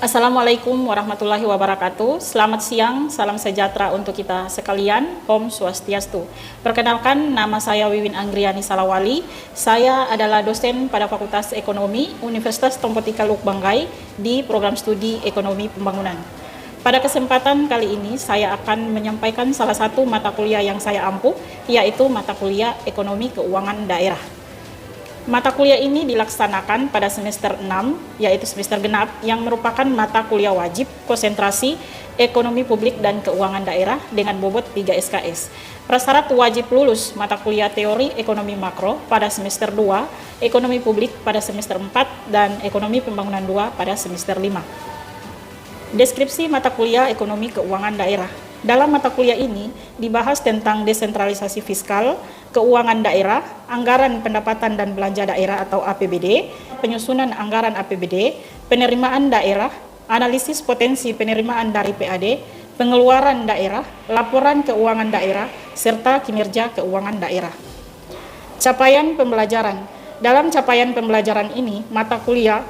Assalamualaikum warahmatullahi wabarakatuh. Selamat siang, salam sejahtera untuk kita sekalian. Om Swastiastu. Perkenalkan, nama saya Wiwin Anggriani Salawali. Saya adalah dosen pada Fakultas Ekonomi Universitas Tompo Tika Lukbanggai di program studi Ekonomi Pembangunan. Pada kesempatan kali ini, saya akan menyampaikan salah satu mata kuliah yang saya ampuh, yaitu mata kuliah Ekonomi Keuangan Daerah. Mata kuliah ini dilaksanakan pada semester 6, yaitu semester genap, yang merupakan mata kuliah wajib konsentrasi ekonomi publik dan keuangan daerah dengan bobot 3 SKS. Prasyarat wajib lulus mata kuliah teori ekonomi makro pada semester 2, ekonomi publik pada semester 4, dan ekonomi pembangunan 2 pada semester 5. Deskripsi mata kuliah ekonomi keuangan daerah. Dalam mata kuliah ini dibahas tentang desentralisasi fiskal, keuangan daerah, anggaran pendapatan dan belanja daerah atau APBD, penyusunan anggaran APBD, penerimaan daerah, analisis potensi penerimaan dari PAD, pengeluaran daerah, laporan keuangan daerah, serta kinerja keuangan daerah. Capaian pembelajaran. Dalam capaian pembelajaran ini, mata kuliah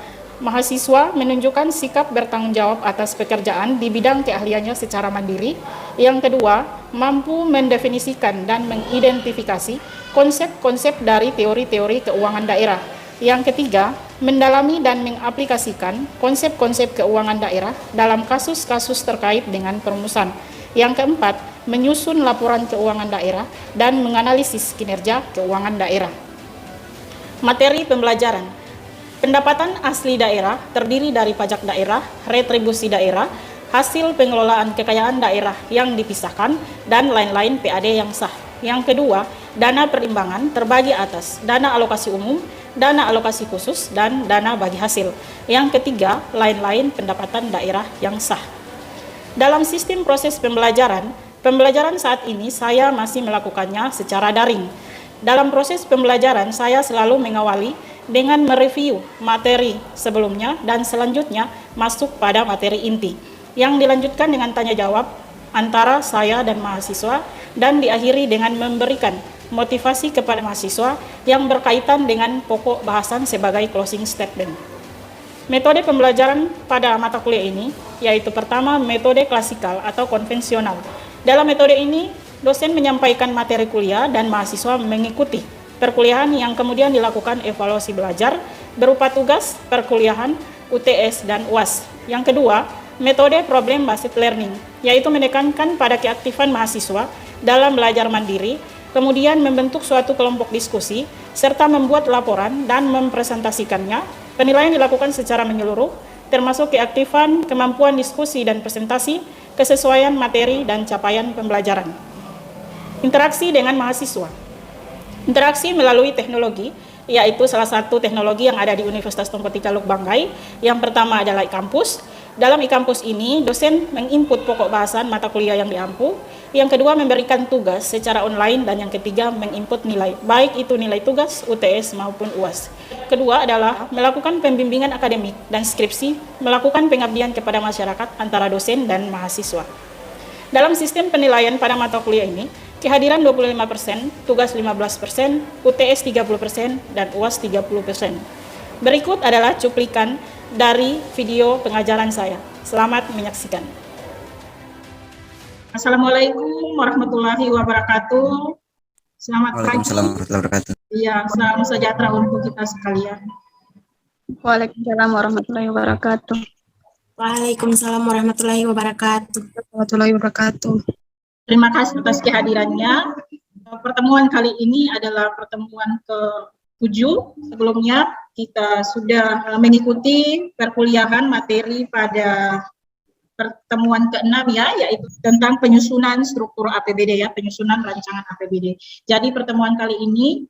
mahasiswa menunjukkan sikap bertanggung jawab atas pekerjaan di bidang keahliannya secara mandiri. Yang kedua, mampu mendefinisikan dan mengidentifikasi konsep-konsep dari teori-teori keuangan daerah. Yang ketiga, mendalami dan mengaplikasikan konsep-konsep keuangan daerah dalam kasus-kasus terkait dengan perumusan. Yang keempat, menyusun laporan keuangan daerah dan menganalisis kinerja keuangan daerah. Materi pembelajaran. Pendapatan asli daerah terdiri dari pajak daerah, retribusi daerah, hasil pengelolaan kekayaan daerah yang dipisahkan, dan lain-lain PAD yang sah. Yang kedua, dana perimbangan terbagi atas dana alokasi umum, dana alokasi khusus, dan dana bagi hasil. Yang ketiga, lain-lain pendapatan daerah yang sah. Dalam sistem proses pembelajaran saat ini saya masih melakukannya secara daring. Dalam proses pembelajaran, saya selalu mengawali dengan mereview materi sebelumnya dan selanjutnya masuk pada materi inti, yang dilanjutkan dengan tanya jawab antara saya dan mahasiswa dan diakhiri dengan memberikan motivasi kepada mahasiswa yang berkaitan dengan pokok bahasan sebagai closing statement. Metode pembelajaran pada mata kuliah ini yaitu pertama, metode klasikal atau konvensional. Dalam metode ini, dosen menyampaikan materi kuliah dan mahasiswa mengikuti perkuliahan yang kemudian dilakukan evaluasi belajar berupa tugas perkuliahan, UTS, dan UAS. Yang kedua, metode problem based learning, yaitu menekankan pada keaktifan mahasiswa dalam belajar mandiri, kemudian membentuk suatu kelompok diskusi, serta membuat laporan dan mempresentasikannya. Penilaian dilakukan secara menyeluruh, termasuk keaktifan, kemampuan diskusi dan presentasi, kesesuaian materi, dan capaian pembelajaran. Interaksi dengan mahasiswa. Interaksi melalui teknologi, yaitu salah satu teknologi yang ada di Universitas Tompo Tika Lukbanggai. Yang pertama adalah e-kampus. Dalam e-kampus ini, dosen menginput pokok bahasan mata kuliah yang diampu. Yang kedua, memberikan tugas secara online. Dan yang ketiga, menginput nilai, baik itu nilai tugas, UTS maupun UAS. Kedua adalah melakukan pembimbingan akademik dan skripsi, melakukan pengabdian kepada masyarakat antara dosen dan mahasiswa. Dalam sistem penilaian pada mata kuliah ini, kehadiran 25%, tugas 15%, UTS 30%, dan UAS 30%. Berikut adalah cuplikan dari video pengajaran saya. Selamat menyaksikan. Assalamualaikum warahmatullahi wabarakatuh. Selamat pagi. Waalaikumsalam warahmatullahi wabarakatuh. Iya, salam sejahtera untuk kita sekalian. Waalaikumsalam warahmatullahi wabarakatuh. Waalaikumsalam warahmatullahi wabarakatuh. Warahmatullahi wabarakatuh. Terima kasih atas kehadirannya. Pertemuan kali ini adalah pertemuan ke-7. Sebelumnya kita sudah mengikuti perkuliahan materi pada pertemuan ke-6 ya, yaitu tentang penyusunan struktur APBD ya, penyusunan rancangan APBD. Jadi pertemuan kali ini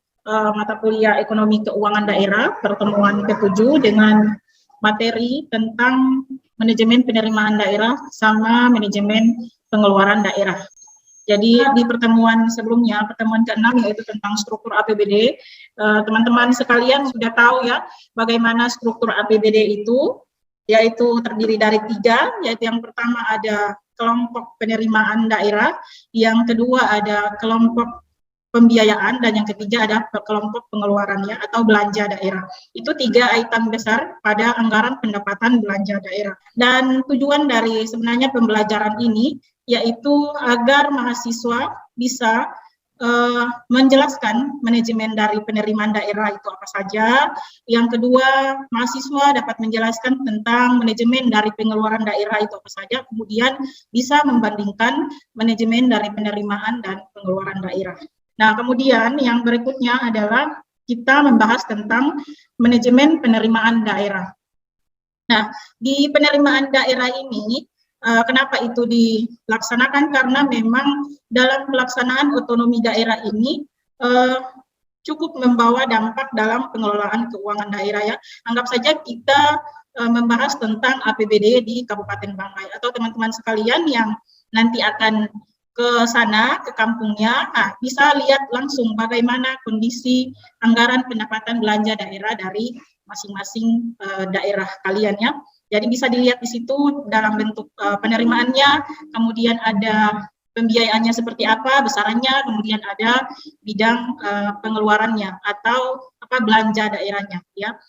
mata kuliah ekonomi keuangan daerah, pertemuan ke-7 dengan materi tentang manajemen penerimaan daerah sama manajemen pengeluaran daerah. Jadi di pertemuan sebelumnya, pertemuan ke-6 yaitu tentang struktur APBD, teman-teman sekalian sudah tahu ya bagaimana struktur APBD itu, yaitu terdiri dari 3, yaitu yang pertama ada kelompok penerimaan daerah, yang kedua ada kelompok pembiayaan, dan yang ketiga ada kelompok pengeluarannya atau belanja daerah. Itu 3 item besar pada anggaran pendapatan belanja daerah. Dan tujuan dari sebenarnya pembelajaran ini yaitu agar mahasiswa bisa menjelaskan manajemen dari penerimaan daerah itu apa saja. Yang kedua, mahasiswa dapat menjelaskan tentang manajemen dari pengeluaran daerah itu apa saja, kemudian bisa membandingkan manajemen dari penerimaan dan pengeluaran daerah. Nah, kemudian yang berikutnya adalah kita membahas tentang manajemen penerimaan daerah. Nah, di penerimaan daerah ini, kenapa itu dilaksanakan? Karena memang dalam pelaksanaan otonomi daerah ini cukup membawa dampak dalam pengelolaan keuangan daerah ya. Anggap saja kita membahas tentang APBD di Kabupaten Banggai, atau teman-teman sekalian yang nanti akan ke sana, ke kampungnya, nah, bisa lihat langsung bagaimana kondisi anggaran pendapatan belanja daerah dari masing-masing daerah kalian ya. Jadi bisa dilihat di situ dalam bentuk penerimaannya, kemudian ada pembiayaannya seperti apa, besarannya, kemudian ada bidang pengeluarannya atau belanja daerahnya ya.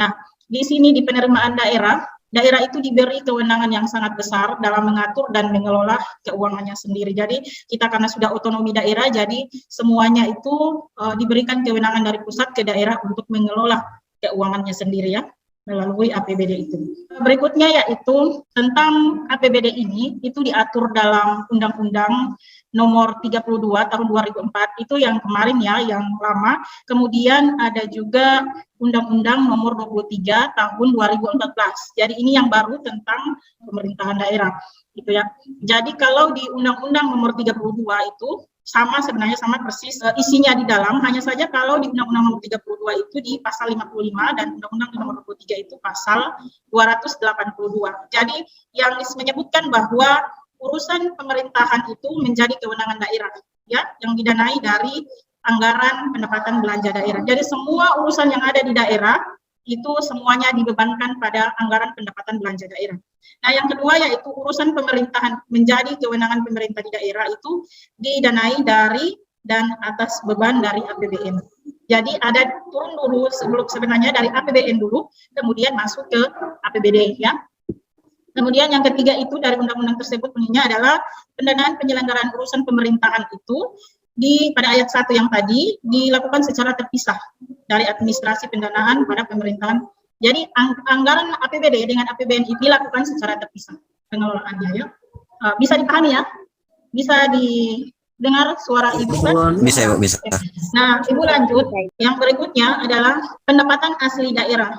Nah, di sini di penerimaan daerah itu diberi kewenangan yang sangat besar dalam mengatur dan mengelola keuangannya sendiri. Jadi kita karena sudah otonomi daerah, jadi semuanya itu diberikan kewenangan dari pusat ke daerah untuk mengelola keuangannya sendiri ya, melalui APBD itu. Berikutnya yaitu tentang APBD ini, itu diatur dalam Undang-Undang Nomor 32 Tahun 2004, itu yang kemarin ya, yang lama. Kemudian ada juga Undang-Undang Nomor 23 Tahun 2014. Jadi ini yang baru tentang pemerintahan daerah, gitu ya. Jadi kalau di Undang-Undang Nomor 32 itu sebenarnya sama persis isinya di dalam, hanya saja kalau di Undang-Undang Nomor 32 itu di pasal 55 dan Undang-Undang Nomor 23 itu pasal 282. Jadi yang menyebutkan bahwa urusan pemerintahan itu menjadi kewenangan daerah ya, yang didanai dari anggaran pendapatan belanja daerah. Jadi semua urusan yang ada di daerah itu semuanya dibebankan pada anggaran pendapatan belanja daerah. Nah, yang kedua yaitu urusan pemerintahan menjadi kewenangan pemerintah di daerah itu didanai dari dan atas beban dari APBN. Jadi ada turun dulu sebenarnya dari APBN dulu, kemudian masuk ke APBD ya. Kemudian yang ketiga itu dari undang-undang tersebut bunyinya adalah pendanaan penyelenggaraan urusan pemerintahan itu pada ayat 1 yang tadi dilakukan secara terpisah dari administrasi pendanaan pada pemerintahan. Jadi anggaran APBD dengan APBN itu dilakukan secara terpisah pengelolaannya ya. Bisa dipahami ya? Bisa didengar suara Ibu kan? Bisa ya, bisa. Nah, Ibu lanjut. Yang berikutnya adalah pendapatan asli daerah.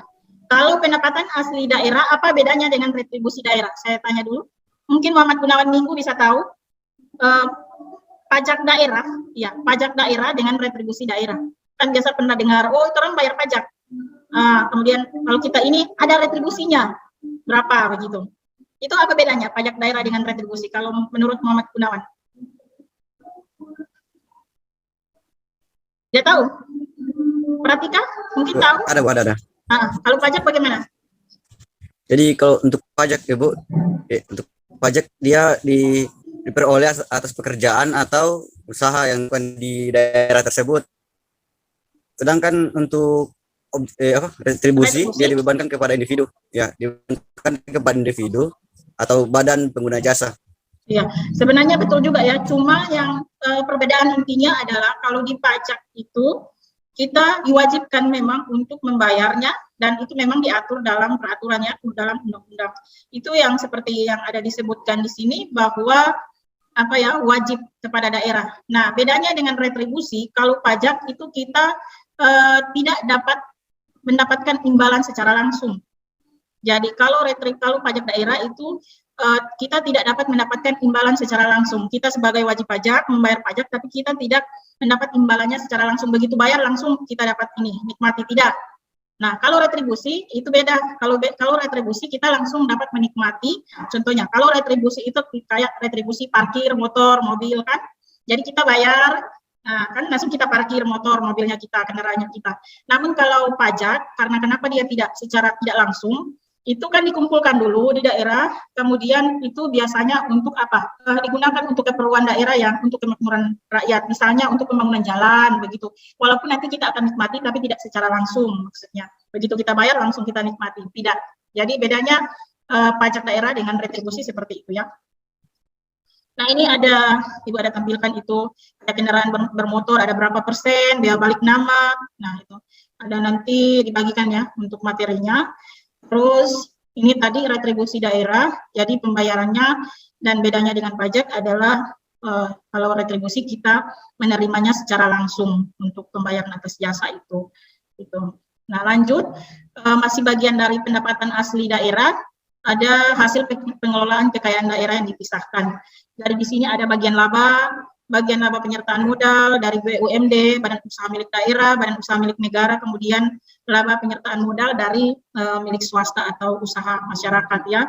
Kalau pendapatan asli daerah, apa bedanya dengan retribusi daerah? Saya tanya dulu. Mungkin Muhammad Gunawan Minggu bisa tahu. Pajak daerah, ya, pajak daerah dengan retribusi daerah. Kan biasa pernah dengar, oh itu orang bayar pajak. Kemudian kalau kita ini ada retribusinya, berapa begitu. Itu apa bedanya pajak daerah dengan retribusi kalau menurut Muhammad Gunawan? Dia tahu? Pratika? Mungkin tahu? Ada. Kalau pajak bagaimana? Jadi kalau untuk pajak ya Bu, untuk pajak dia diperoleh atas pekerjaan atau usaha yang bukan di daerah tersebut. Sedangkan untuk retribusi dia dibebankan kepada individu, ya, dibebankan kepada individu atau badan pengguna jasa. Iya, sebenarnya betul juga ya. Cuma yang perbedaan intinya adalah kalau di pajak itu kita diwajibkan memang untuk membayarnya dan itu memang diatur dalam peraturannya, dalam undang-undang. Itu yang seperti yang ada disebutkan di sini bahwa wajib kepada daerah. Nah, bedanya dengan retribusi, kalau pajak itu kita tidak dapat mendapatkan imbalan secara langsung. Jadi kalau pajak daerah itu kita tidak dapat mendapatkan imbalan secara langsung. Kita sebagai wajib pajak membayar pajak, tapi kita tidak mendapat imbalannya secara langsung. Begitu bayar langsung kita dapat nikmati, tidak. Nah, kalau retribusi itu beda. Kalau retribusi kita langsung dapat menikmati. Contohnya, kalau retribusi itu kayak retribusi parkir motor, mobil kan. Jadi kita bayar, kan langsung kita parkir motor, mobilnya kita, kendaraannya kita. Namun kalau pajak, karena kenapa dia secara tidak langsung, itu kan dikumpulkan dulu di daerah, kemudian itu biasanya untuk apa? Digunakan untuk keperluan daerah yang untuk kemakmuran rakyat, misalnya untuk pembangunan jalan, begitu. Walaupun nanti kita akan nikmati, tapi tidak secara langsung, maksudnya. Begitu kita bayar, langsung kita nikmati, tidak. Jadi bedanya pajak daerah dengan retribusi seperti itu ya. Nah ini ada, Ibu ada tampilkan itu, ada kendaraan bermotor, ada berapa persen, biaya balik nama, nah itu. Ada nanti dibagikan ya untuk materinya. Terus ini tadi retribusi daerah, jadi pembayarannya dan bedanya dengan pajak adalah kalau retribusi kita menerimanya secara langsung untuk pembayaran atas jasa itu. Nah lanjut, masih bagian dari pendapatan asli daerah, ada hasil pengelolaan kekayaan daerah yang dipisahkan. Dari di sini ada bagian laba penyertaan modal dari BUMD, Badan Usaha Milik Daerah, Badan Usaha Milik Negara, kemudian laba penyertaan modal dari milik swasta atau usaha masyarakat ya.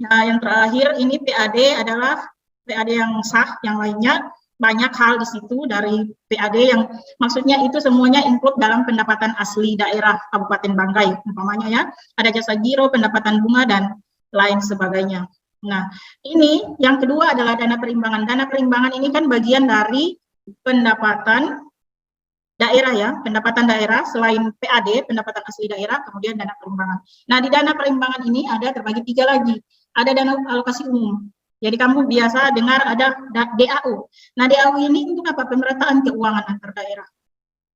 Nah, yang terakhir ini PAD adalah PAD yang sah, yang lainnya banyak hal di situ dari PAD yang maksudnya itu semuanya include dalam pendapatan asli daerah Kabupaten Banggai, umpamanya ya. Ada jasa giro, pendapatan bunga dan lain sebagainya. Nah, ini yang kedua adalah dana perimbangan. Dana perimbangan ini kan bagian dari pendapatan daerah ya, pendapatan daerah selain PAD, pendapatan asli daerah, kemudian dana perimbangan. Nah, di dana perimbangan ini ada terbagi 3 lagi. Ada dana alokasi umum. Jadi kamu biasa dengar ada DAU. Nah, DAU ini untuk apa? Pemerataan keuangan antar daerah.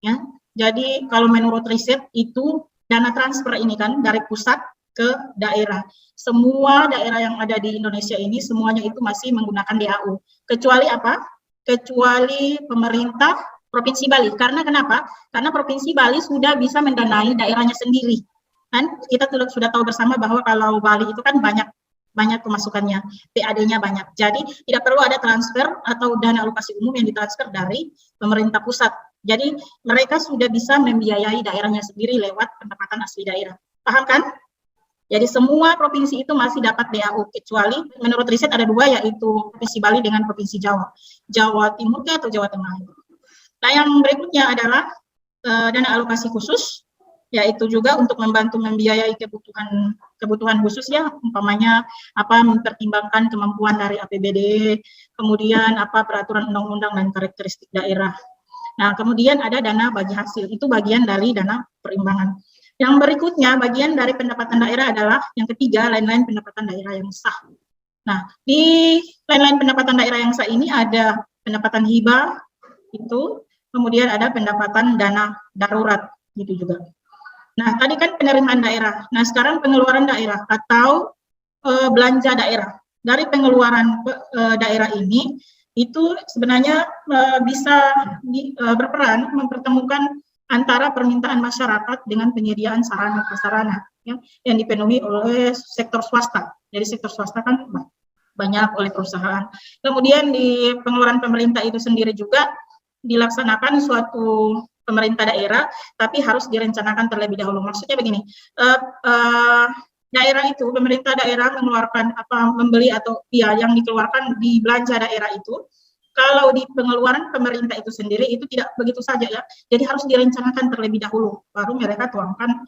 Ya. Jadi kalau menurut riset itu dana transfer ini kan dari pusat ke daerah. Semua daerah yang ada di Indonesia ini semuanya itu masih menggunakan DAU. Kecuali apa? Kecuali pemerintah Provinsi Bali. Karena kenapa? Karena Provinsi Bali sudah bisa mendanai daerahnya sendiri. Kan kita sudah tahu bersama bahwa kalau Bali itu kan banyak pemasukannya, PAD-nya banyak. Jadi tidak perlu ada transfer atau dana alokasi umum yang ditransfer dari pemerintah pusat. Jadi mereka sudah bisa membiayai daerahnya sendiri lewat pendapatan asli daerah. Paham kan? Jadi semua provinsi itu masih dapat DAU, kecuali menurut riset ada 2, yaitu Provinsi Bali dengan Provinsi Jawa. Jawa Timur atau Jawa Tengah. Nah yang berikutnya adalah dana alokasi khusus, yaitu juga untuk membantu membiayai kebutuhan khusus ya, umpamanya mempertimbangkan kemampuan dari APBD, kemudian peraturan undang-undang dan karakteristik daerah. Nah kemudian ada dana bagi hasil, itu bagian dari dana perimbangan. Yang berikutnya, bagian dari pendapatan daerah adalah yang ketiga, lain-lain pendapatan daerah yang sah. Nah, di lain-lain pendapatan daerah yang sah ini ada pendapatan hibah, itu, kemudian ada pendapatan dana darurat, gitu juga. Nah, tadi kan penerimaan daerah. Nah, sekarang pengeluaran daerah atau belanja daerah. Dari pengeluaran daerah ini, itu sebenarnya bisa berperan mempertemukan antara permintaan masyarakat dengan penyediaan sarana prasarana ya, yang dipenuhi oleh sektor swasta. Jadi sektor swasta kan banyak oleh perusahaan. Kemudian di pengeluaran pemerintah itu sendiri juga dilaksanakan suatu pemerintah daerah, tapi harus direncanakan terlebih dahulu. Maksudnya begini, daerah itu, pemerintah daerah mengeluarkan membeli atau ya yang dikeluarkan di belanja daerah itu, kalau di pengeluaran pemerintah itu sendiri itu tidak begitu saja ya. Jadi harus direncanakan terlebih dahulu, baru mereka tuangkan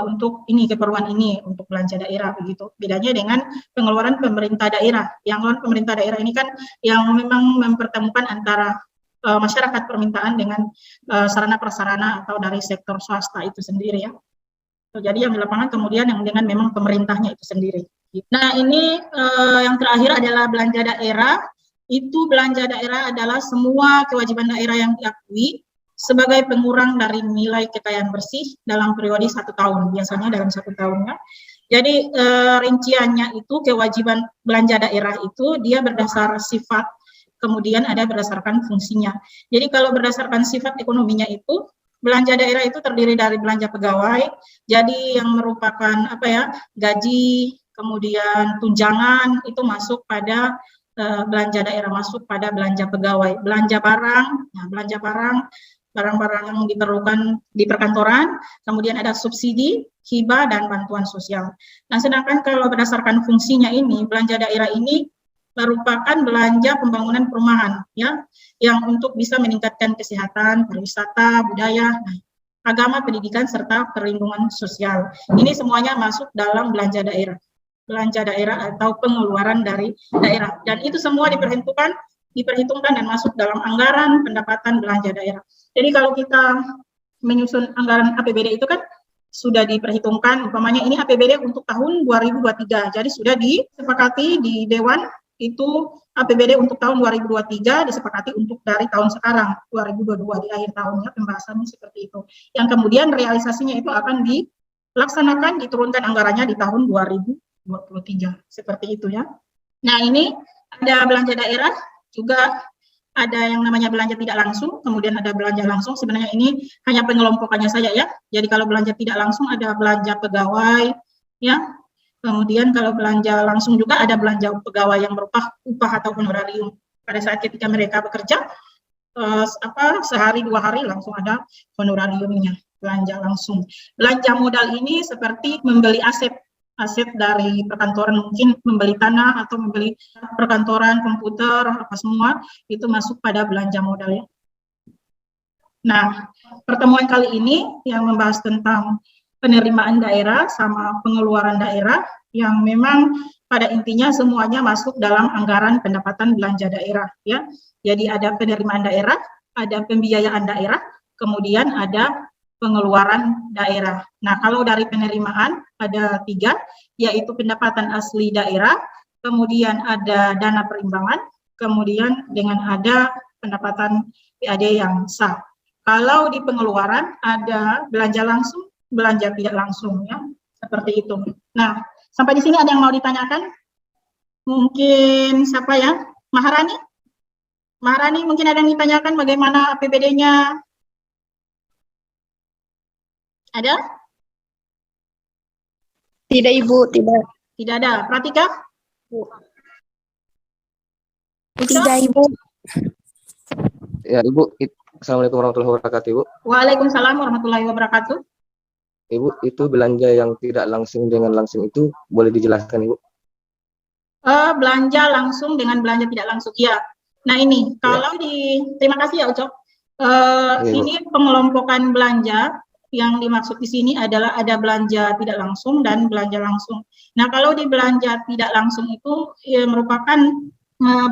untuk ini keperluan ini untuk belanja daerah begitu. Bedanya dengan pengeluaran pemerintah daerah. Yang pemerintah daerah ini kan yang memang mempertemukan antara masyarakat permintaan dengan sarana prasarana atau dari sektor swasta itu sendiri ya. Jadi yang di lapangan kemudian yang dengan memang pemerintahnya itu sendiri. Nah ini yang terakhir adalah belanja daerah. Itu belanja daerah adalah semua kewajiban daerah yang diakui sebagai pengurang dari nilai kekayaan bersih dalam periode 1 tahun, biasanya dalam 1 tahunnya. Jadi rinciannya itu kewajiban belanja daerah itu dia berdasar sifat, kemudian ada berdasarkan fungsinya. Jadi kalau berdasarkan sifat ekonominya itu, belanja daerah itu terdiri dari belanja pegawai, jadi yang merupakan gaji, kemudian tunjangan itu masuk pada belanja daerah, masuk pada belanja pegawai. Belanja barang, nah belanja barang-barang yang diperlukan di perkantoran, kemudian ada subsidi, hibah, dan bantuan sosial. Nah, sedangkan kalau berdasarkan fungsinya ini, belanja daerah ini merupakan belanja pembangunan perumahan, ya, yang untuk bisa meningkatkan kesehatan, pariwisata, budaya. Nah, agama, pendidikan, serta perlindungan sosial. Ini semuanya masuk dalam belanja daerah atau pengeluaran dari daerah. Dan itu semua diperhitungkan dan masuk dalam anggaran pendapatan belanja daerah. Jadi kalau kita menyusun anggaran APBD itu kan sudah diperhitungkan, umpamanya ini APBD untuk tahun 2023, jadi sudah disepakati di Dewan, itu APBD untuk tahun 2023 disepakati untuk dari tahun sekarang, 2022 di akhir tahunnya, pembahasannya seperti itu. Yang kemudian realisasinya itu akan dilaksanakan, diturunkan anggarannya di tahun 2023, seperti itu ya. Nah ini ada belanja daerah, juga ada yang namanya belanja tidak langsung, kemudian ada belanja langsung. Sebenarnya ini hanya pengelompokannya saja ya. Jadi kalau belanja tidak langsung ada belanja pegawai, ya. Kemudian kalau belanja langsung juga ada belanja pegawai yang berupa upah atau honorarium. Pada saat ketika mereka bekerja, sehari 2 hari langsung ada honorariumnya. Belanja langsung. Belanja modal ini seperti membeli aset dari perkantoran, mungkin membeli tanah atau membeli perkantoran, komputer, apa semua, itu masuk pada belanja modal ya. Nah, pertemuan kali ini yang membahas tentang penerimaan daerah sama pengeluaran daerah, yang memang pada intinya semuanya masuk dalam anggaran pendapatan belanja daerah ya. Jadi ada penerimaan daerah, ada pembiayaan daerah, kemudian ada pengeluaran daerah. Nah, kalau dari penerimaan ada 3, yaitu pendapatan asli daerah, kemudian ada dana perimbangan, kemudian dengan ada pendapatan PAD yang sah. Kalau di pengeluaran ada belanja langsung, belanja tidak langsung ya, seperti itu. Nah, sampai di sini ada yang mau ditanyakan? Mungkin siapa ya? Maharani? Maharani mungkin ada yang ditanyakan bagaimana APBD-nya? Ada? Tidak, Ibu, tidak. Tidak ada. Pratika? Tidak, Ibu. Ya, Ibu. Assalamualaikum warahmatullahi wabarakatuh, Ibu. Waalaikumsalam warahmatullahi wabarakatuh. Ibu, itu belanja yang tidak langsung dengan langsung itu boleh dijelaskan, Ibu? Belanja langsung dengan belanja tidak langsung. Ya. Nah ini, kalau terima kasih ya Ucok. Ini pengelompokan belanja. Yang dimaksud di sini adalah ada belanja tidak langsung dan belanja langsung. Nah, kalau di belanja tidak langsung itu merupakan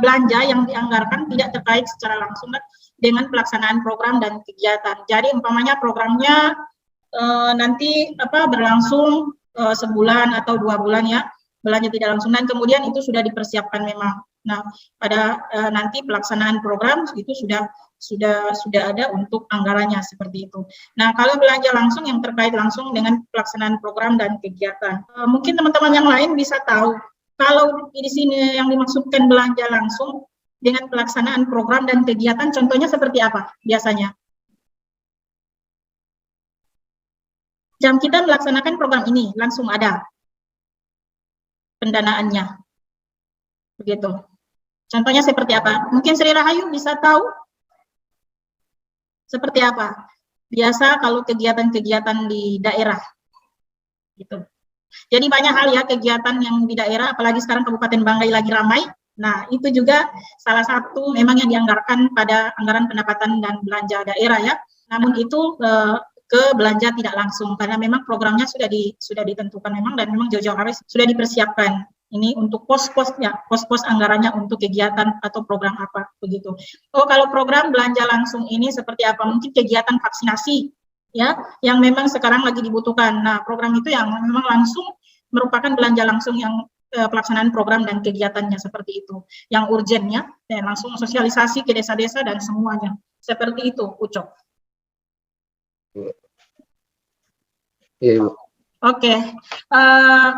belanja yang dianggarkan tidak terkait secara langsung dengan pelaksanaan program dan kegiatan. Jadi umpamanya programnya nanti berlangsung sebulan atau 2 bulan ya, belanja tidak langsung, dan kemudian itu sudah dipersiapkan memang. Nah, pada nanti pelaksanaan program itu sudah ada untuk anggarannya seperti itu. Nah, kalau belanja langsung yang terkait langsung dengan pelaksanaan program dan kegiatan. Mungkin teman-teman yang lain bisa tahu kalau di sini yang dimaksudkan belanja langsung dengan pelaksanaan program dan kegiatan, contohnya seperti apa biasanya? Jam kita melaksanakan program ini langsung ada pendanaannya. Begitu. Contohnya seperti apa? Mungkin Sri Rahayu bisa tahu? Seperti apa? Biasa kalau kegiatan-kegiatan di daerah. Gitu. Jadi banyak hal ya kegiatan yang di daerah, apalagi sekarang Kabupaten Banggai lagi ramai. Nah, itu juga salah satu memang yang dianggarkan pada anggaran pendapatan dan belanja daerah ya. Namun itu ke belanja tidak langsung karena memang programnya sudah ditentukan memang dan memang jauh-jauh hari sudah dipersiapkan. Ini untuk pos-posnya, pos-pos anggarannya untuk kegiatan atau program apa begitu. Oh, kalau program belanja langsung ini seperti apa? Mungkin kegiatan vaksinasi ya, yang memang sekarang lagi dibutuhkan. Nah, program itu yang memang langsung merupakan belanja langsung yang pelaksanaan program dan kegiatannya seperti itu. Yang urgennya dan langsung sosialisasi ke desa-desa dan semuanya. Seperti itu, Ucok. Iya, Ibu. Oke,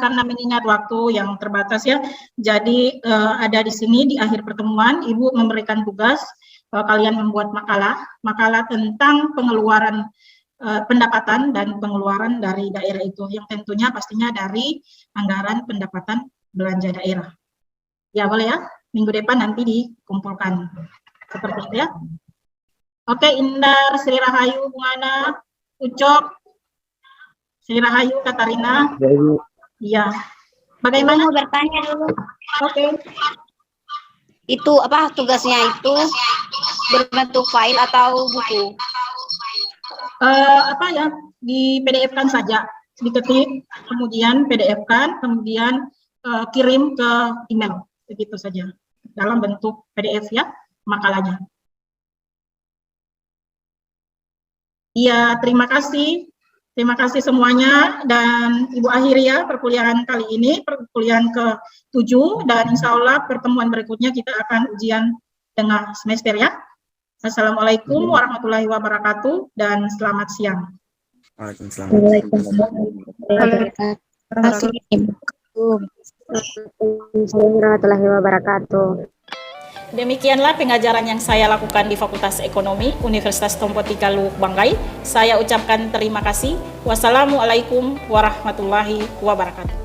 karena mengingat waktu yang terbatas ya, jadi ada di sini di akhir pertemuan Ibu memberikan tugas kalian membuat makalah tentang pengeluaran pendapatan dan pengeluaran dari daerah itu, yang tentunya pastinya dari anggaran pendapatan belanja daerah. Ya boleh ya, minggu depan nanti dikumpulkan seperti itu ya. Oke, Indar, Sri Rahayu, Bungana, Ucok, Sri Rahayu, Katarina. Iya. Bagaimana? Mau bertanya dulu. Oke. Itu apa tugasnya itu berbentuk file atau buku? apa ya, di PDF-kan saja, diketik, kemudian PDF-kan, kemudian kirim ke email, begitu saja, dalam bentuk PDF ya, makalahnya. Iya, terima kasih semuanya, dan Ibu akhiri ya perkuliahan kali ini, perkuliahan ke-7, dan insya Allah pertemuan berikutnya kita akan ujian tengah semester ya. Assalamualaikum warahmatullahi wabarakatuh, dan selamat siang. Waalaikumsalam. Terima kasih Ibu. Assalamualaikum warahmatullahi wabarakatuh. Demikianlah pengajaran yang saya lakukan di Fakultas Ekonomi Universitas Tompo Tika Luwuk Banggai. Saya ucapkan terima kasih. Wassalamualaikum warahmatullahi wabarakatuh.